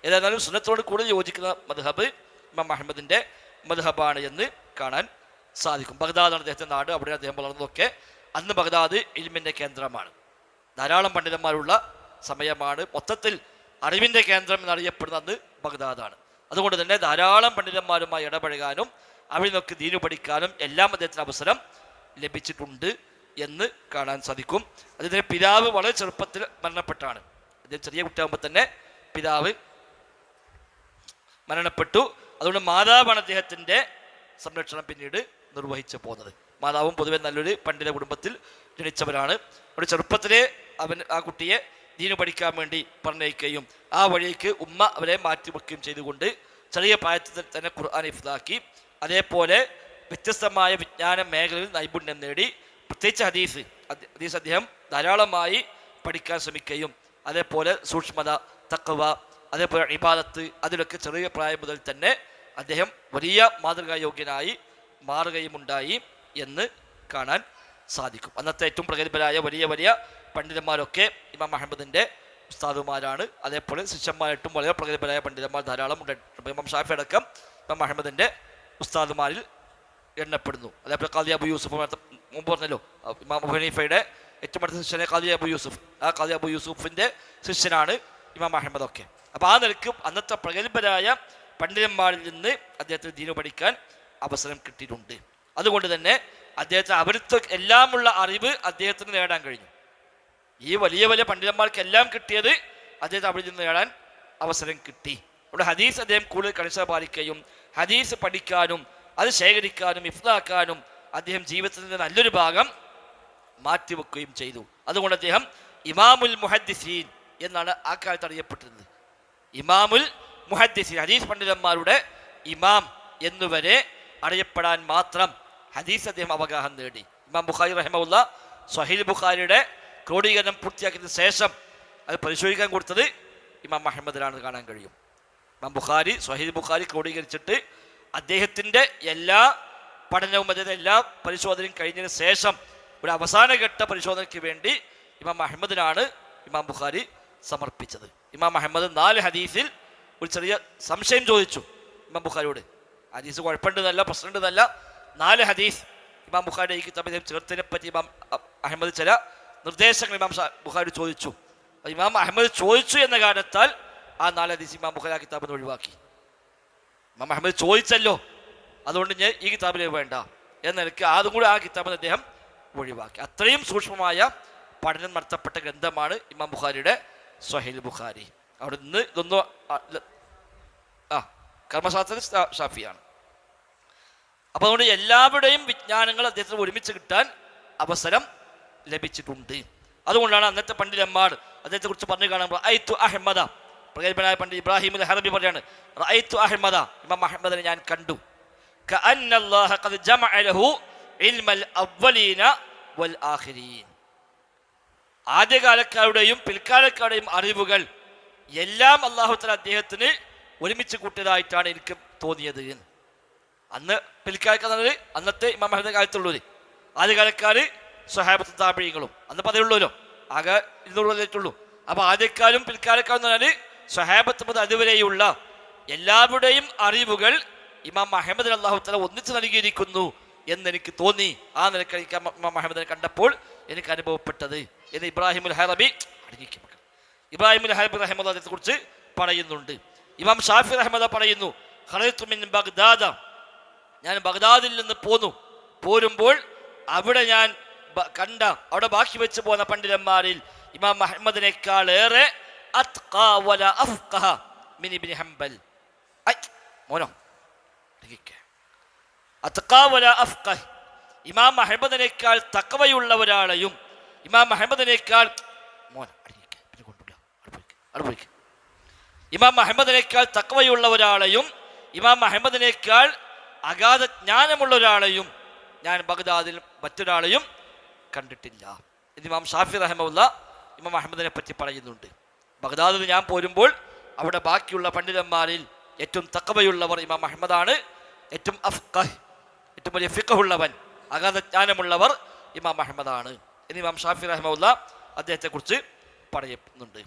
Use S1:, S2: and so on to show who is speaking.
S1: ഏതായാലും സുന്നത്തോട് കൂടുതൽ യോജിക്കുന്ന മദ്ഹബ് ഇമാം അഹമ്മദിൻ്റെ മദ്ഹബാണ് എന്ന് കാണാൻ സാധിക്കും. ബഗ്ദാദാണ് അദ്ദേഹത്തിൻ്റെ നാട്, അവിടെ അദ്ദേഹം വളർന്നതൊക്കെ. അന്ന് ബഗ്ദാദ് ഇൽമിൻ്റെ കേന്ദ്രമാണ്, ധാരാളം പണ്ഡിതന്മാരുള്ള സമയമാണ്. മൊത്തത്തിൽ അറിവിൻ്റെ കേന്ദ്രം എന്നറിയപ്പെടുന്ന അന്ന് ബഗ്ദാദാണ്. അതുകൊണ്ട് തന്നെ ധാരാളം പണ്ഡിതന്മാരുമായി ഇടപഴകാനും അവിടെ നിന്നൊക്കെ ദീനു പഠിക്കാനും എല്ലാം അദ്ദേഹത്തിന് അവസരം ലഭിച്ചിട്ടുണ്ട് എന്ന് കാണാൻ സാധിക്കും. അദ്ദേഹത്തിൻ്റെ പിതാവ് വളരെ ചെറുപ്പത്തിൽ മരണപ്പെട്ടാണ്. അദ്ദേഹം ചെറിയ കുട്ടിയാകുമ്പോൾ തന്നെ പിതാവ് മരണപ്പെട്ടു. അതുകൊണ്ട് മാതാവാണ് അദ്ദേഹത്തിൻ്റെ സംരക്ഷണം പിന്നീട് നിർവഹിച്ചു പോകുന്നത്. മാതാവും പൊതുവെ നല്ലൊരു പണ്ഡിത കുടുംബത്തിൽ ജനിച്ചവരാണ്. അവിടെ ചെറുപ്പത്തിലെ ആ കുട്ടിയെ ദീനു പഠിക്കാൻ വേണ്ടി പറഞ്ഞയക്കുകയും ആ വഴിക്ക് ഉമ്മ അവരെ മാറ്റിവെക്കുകയും ചെയ്തുകൊണ്ട് ചെറിയ പ്രായത്തിൽ തന്നെ ഖുർആൻ ഹിഫ്ളാക്കി. അതേപോലെ വ്യത്യസ്തമായ വിജ്ഞാന മേഖലയിൽ നൈപുണ്യം നേടി. പ്രത്യേകിച്ച് ഹദീസ് അദ്ദേഹം ധാരാളമായി പഠിക്കാൻ ശ്രമിക്കുകയും അതേപോലെ സൂക്ഷ്മത, തഖ്വ, അതേപോലെ ഇബാദത്ത്, അതിലൊക്കെ ചെറിയ പ്രായം മുതൽ തന്നെ അദ്ദേഹം വലിയ മാതൃകായോഗ്യനായി മാറുകയുമുണ്ടായി എന്ന് കാണാൻ സാധിക്കും. അന്നത്തെ ഏറ്റവും പ്രഗത്ഭരായ വലിയ വലിയ പണ്ഡിതന്മാരൊക്കെ ഇമാം അഹമ്മദിൻ്റെ ഉസ്താദുമാരാണ്. അതേപോലെ ശിഷ്യന്മാരായിട്ടും വളരെ പ്രഗത്ഭരായ പണ്ഡിതന്മാർ ധാരാളം ഉണ്ട്. ഇമാം ഷാഫി അടക്കം ഇമാം അഹമ്മദിൻ്റെ ഉസ്താദുമാരിൽ എണ്ണപ്പെടുന്നു. അതേപോലെ ഖാദി അബു യൂസുഫ് മുമ്പ് പറഞ്ഞല്ലോ, ഇമാം അബൂ ഹനീഫയുടെ ഏറ്റവും അടുത്ത ശിഷ്യനെ ഖാദി അബു യൂസുഫ്. ആ ഖാദി അബു യൂസുഫിൻ്റെ ശിഷ്യനാണ് ഇമാം അഹമ്മദൊക്കെ. അപ്പോൾ ആ നിലയ്ക്ക് അന്നത്തെ പ്രഗത്ഭരായ പണ്ഡിതന്മാരിൽ നിന്ന് അദ്ദേഹത്തിന് ദീനു പഠിക്കാൻ അവസരം കിട്ടിയിട്ടുണ്ട്. അതുകൊണ്ട് തന്നെ അദ്ദേഹത്തിന് അവിടുത്തെ എല്ലാമുള്ള അറിവ് അദ്ദേഹത്തിന് നേടാൻ കഴിഞ്ഞു. ഈ വലിയ വലിയ പണ്ഡിതന്മാർക്കെല്ലാം കിട്ടിയത് അദ്ദേഹത്തിന് അവിടെ നിന്ന് നേടാൻ അവസരം കിട്ടി. അവിടെ ഹദീസ് അദ്ദേഹം കൂടുതൽ കണിശ പാലിക്കുകയും ഹദീസ് പഠിക്കാനും അത് ശേഖരിക്കാനും ഹിഫ്ളാക്കാനും അദ്ദേഹം ജീവിതത്തിൻ്റെ നല്ലൊരു ഭാഗം മാറ്റിവെക്കുകയും ചെയ്തു. അതുകൊണ്ട് അദ്ദേഹം ഇമാമുൽ മുഹദ്ദിസീൻ എന്നാണ് ആ കാലത്ത് അറിയപ്പെട്ടിരുന്നത്. ഇമാമുൽ മുഹദ്ദിസീൻ, ഹദീസ് പണ്ഡിതന്മാരുടെ ഇമാം എന്നുവരെ അറിയപ്പെടാൻ മാത്രം ഹദീസ് അദ്ദേഹം അവഗാഹം നേടി. ഇമാം ബുഖാരി റഹിമഹുല്ല സ്വഹീഹ് ബുഖാരിയുടെ ക്രോഡീകരണം പൂർത്തിയാക്കിയതിന് ശേഷം അത് പരിശോധിക്കാൻ കൊടുത്തത് ഇമാം അഹമ്മദിനാണെന്ന് കാണാൻ കഴിയും. ഇമാം ബുഖാരി സ്വഹീഹ് ബുഖാരി ക്രോഡീകരിച്ചിട്ട് അദ്ദേഹത്തിൻ്റെ എല്ലാ പഠനവും അദ്ദേഹത്തെ എല്ലാ പരിശോധനയും കഴിഞ്ഞതിന് ശേഷം ഒരു അവസാനഘട്ട പരിശോധനയ്ക്ക് വേണ്ടി ഇമാം അഹമ്മദിനാണ് ഇമാം ബുഖാരി സമർപ്പിച്ചത്. ഇമാം അഹമ്മദ് 4 ഹദീസിൽ ഒരു ചെറിയ സംശയം ചോദിച്ചു ഇമാം ബുഖാരിയോട്. ഹദീസ് കുഴപ്പമുണ്ടെന്നല്ല, പ്രശ്നമുണ്ടെന്നല്ല. 4 ഹദീസ് ഇമാം ബുഖാരി ഈ കിതാബിൽ ചേർത്തതിനെ പറ്റി ഇമാം അഹമ്മദ് ചില നിർദ്ദേശങ്ങൾ ഇമാം ബുഖാരി ചോദിച്ചു. ഇമാം അഹമ്മദ് ചോദിച്ചു എന്ന കാരണത്താൽ ആ 4 ഹദീസ് ഇമാം ബുഖാരി ആ കിതാബിൽ ഒഴിവാക്കി. ഇമാം അഹമ്മദ് ചോദിച്ചല്ലോ, അതുകൊണ്ട് ഞാൻ ഈ കിതാബിൽ വേണ്ട എന്ന നിലയ്ക്ക് അതും കൂടി ആ കിതാബിൽ അദ്ദേഹം ഒഴിവാക്കി. അത്രയും സൂക്ഷ്മമായ പഠനം നടത്തപ്പെട്ട ഗ്രന്ഥമാണ് ഇമാം ബുഖാരിയുടെ സ്വഹീഹ് ബുഖാരി. അവിടെ നിന്ന് ഇതൊന്നും കർമ്മശാസ്ത്രത്തിൽ ഷാഫിയാണ്. അപ്പോൾ അതുകൊണ്ട് എല്ലാവരുടെയും വിജ്ഞാനങ്ങൾ അദ്ദേഹത്തിന് ഒരുമിച്ച് കിട്ടാൻ അവസരം ലഭിച്ചിട്ടുണ്ട്. അതുകൊണ്ടാണ് അന്നത്തെ പണ്ഡിതന്മാർ അദ്ദേഹത്തെ കുറിച്ച് പറഞ്ഞു കാണാൻ റഅയ്തു അഹ്മദ, പ്രഗത്ഭനായ പണ്ഡിറ്റ് ഇബ്രാഹിം അൽ ഹറബി പറയാണ്, റഅയ്തു അഹ്മദ, ഇമാം അഹ്മദിനെ ഞാൻ കണ്ടു. കഅന്ന അല്ലാഹ ഖദ് ജമഅ ലഹു ഇൽമൽ അവ്വലീന വൽ ആഖിരീൻ, ആദ്യകാലക്കാരുടെയും പിൽക്കാലക്കാരുടെയും അറിവുകൾ എല്ലാം അല്ലാഹു തആല അദ്ദേഹത്തിന് ഒരുമിച്ച് കൂട്ടിയതായിട്ടാണ് എനിക്ക് തോന്നിയത്. അന്ന് പിൽക്കാലക്കാർ അന്നത്തെ ഇമാം അഹ്മദിന്റെ കാലത്തുള്ളവര്, ആദ്യകാലക്കാര് സ്വഹാബത്തും താബഈങ്ങളും, അന്ന് പതയുള്ളൂല്ലോ, ആകെ 200 കൊല്ലത്തുള്ളൂ. അപ്പോൾ ആദ്യക്കാരും പിൽക്കാലക്കാരും എന്ന് പറഞ്ഞാൽ സ്വഹാബത്ത് മുതൽ അതുവരെയുള്ള എല്ലാവരുടെയും അറിവുകൾ ഇമാം അഹമ്മദിന് അല്ലാഹു തആല ഒന്നിച്ച് നൽകിയിരിക്കുന്നു എന്നെനിക്ക് തോന്നി. ആ നിലയ്ക്ക് ഇമാം അഹമ്മദിനെ കണ്ടപ്പോൾ എനിക്ക് അനുഭവപ്പെട്ടത് എന്ന് ഇബ്രാഹിം അൽ ഹറബി റഹിമഹുല്ലാഹയെ കുറിച്ച് പറയുന്നുണ്ട്. ഇമാം ഷാഫി റഹിമഹുല്ലാഹ് പറയുന്നു, ഖറജ്തു മിൻ ബഗ്ദാദ, ഞാൻ ബഗ്ദാദിൽ നിന്ന് പോരുമ്പോൾ അവിടെ ഞാൻ കണ്ട, അവിടെ ബാക്കി വെച്ച് പോന്ന പണ്ഡിതന്മാരിൽ ഇമാം അഹ്മദിനേക്കാൾ ഏറെ അത്ഖാ വല അഫ്ഖഹ മിൻ ഇബ്നു ഹംബൽ. മോനോ അത്ഖാ വല അഫ്ഖഹ്, ഇമാം അഹ്മദിനേക്കാൾ തഖ്വയുള്ള ഒരാളെയും ഇമാം അഹ്മദിനേക്കാൾ ഇമാം അഹ്മദിനേക്കാൾ തഖ്വയുള്ള ഒരാളെയും ഇമാം അഹ്മദിനേക്കാൾ അഗാധ ജ്ഞാനമുള്ള ഒരാളെയും ഞാൻ ബഗ്ദാദിൽ മറ്റൊരാളെയും കണ്ടിട്ടില്ല എന്ന് ഇമാം ഷാഫി റഹിമഹുല്ലാഹ് ഇമാം അഹ്മദിനെ പറ്റി പറയുന്നുണ്ട്. ബഗ്ദാദിൽ ഞാൻ പോരുമ്പോൾ അവിടെ ബാക്കിയുള്ള പണ്ഡിതന്മാരിൽ ഏറ്റവും തഖ്വയുള്ളവർ ഇമാം അഹ്മദാണ്, ഏറ്റവും അഫ്ഖഹ്, ഏറ്റവും വലിയ ഫിഖഹുള്ളവൻ, അഗാധ ജ്ഞാനമുള്ളവർ ഇമാം അഹ്മദാണ് എന്ന് ഇമാം ഷാഫി റഹിമഹുല്ലാഹ് അദ്ദേഹത്തെക്കുറിച്ച് പറയുന്നുണ്ട്.